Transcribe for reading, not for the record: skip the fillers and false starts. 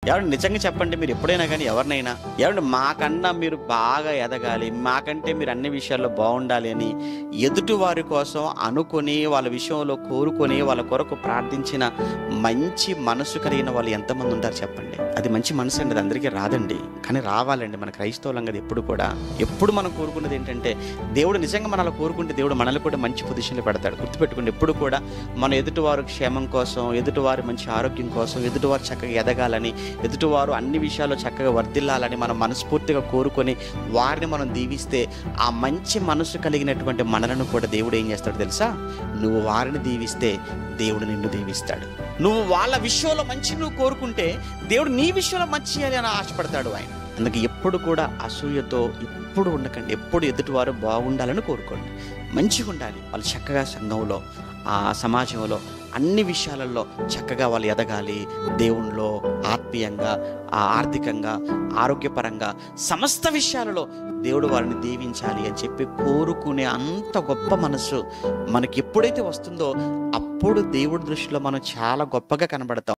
ఏమండి నిజంగా చెప్పండి, మీరు ఎప్పుడైనా కానీ ఎవరినైనా ఏమండి మాకన్నా మీరు బాగా ఎదగాలి, మాకంటే మీరు అన్ని విషయాల్లో బాగుండాలి అని ఎదుటి వారి కోసం అనుకొని వాళ్ళ విషయంలో కోరుకొని వాళ్ళ కొరకు ప్రార్థించిన మంచి మనసు కలిగిన వాళ్ళు ఎంతమంది ఉంటారు చెప్పండి. అది మంచి మనసు అండి, అది అందరికీ రాదండి, కానీ రావాలండి. మన క్రైస్తవులంగా ఎప్పుడు మనం కోరుకున్నది ఏంటంటే దేవుడు నిజంగా మనల్ని కోరుకుంటే దేవుడు మనల్ని కూడా మంచి పొజిషన్లో పెడతాడు. గుర్తుపెట్టుకోండి, ఎప్పుడు కూడా మన ఎదుటివారి క్షేమం కోసం, ఎదుటివారి మంచి ఆరోగ్యం కోసం, ఎదుటివారు చక్కగా ఎదగాలని, ఎదుటివారు అన్ని విషయాల్లో చక్కగా వర్ధిల్లాలని మనం మనస్ఫూర్తిగా కోరుకొని వారిని మనం దీవిస్తే ఆ మంచి మనసు కలిగినటువంటి మనలను కూడా దేవుడు ఏం చేస్తాడు తెలుసా? నువ్వు వారిని దీవిస్తే దేవుడు నిన్ను దీవిస్తాడు. నువ్వు వాళ్ళ విషయంలో మంచి నువ్వు కోరుకుంటే దేవుడు నీ విషయంలో మంచి చేయాలి అని ఆశపడతాడు ఆయన. అందుకే ఎప్పుడు కూడా అసూయతో ఎప్పుడు ఉండకండి, ఎప్పుడు ఎదుటివారు బాగుండాలని కోరుకోండి, మంచిగా ఉండాలి. వాళ్ళు చక్కగా సంఘంలో, ఆ సమాజంలో అన్ని విషయాలలో చక్కగా వాళ్ళు ఎదగాలి. దేవునిలో ఆత్మీయంగా, ఆర్థికంగా, ఆరోగ్యపరంగా సమస్త విషయాలలో దేవుడు వారిని దీవించాలి అని చెప్పి కోరుకునే అంత గొప్ప మనసు మనకి ఎప్పుడైతే వస్తుందో అప్పుడు దేవుడి దృష్టిలో మనం చాలా గొప్పగా కనబడతాం.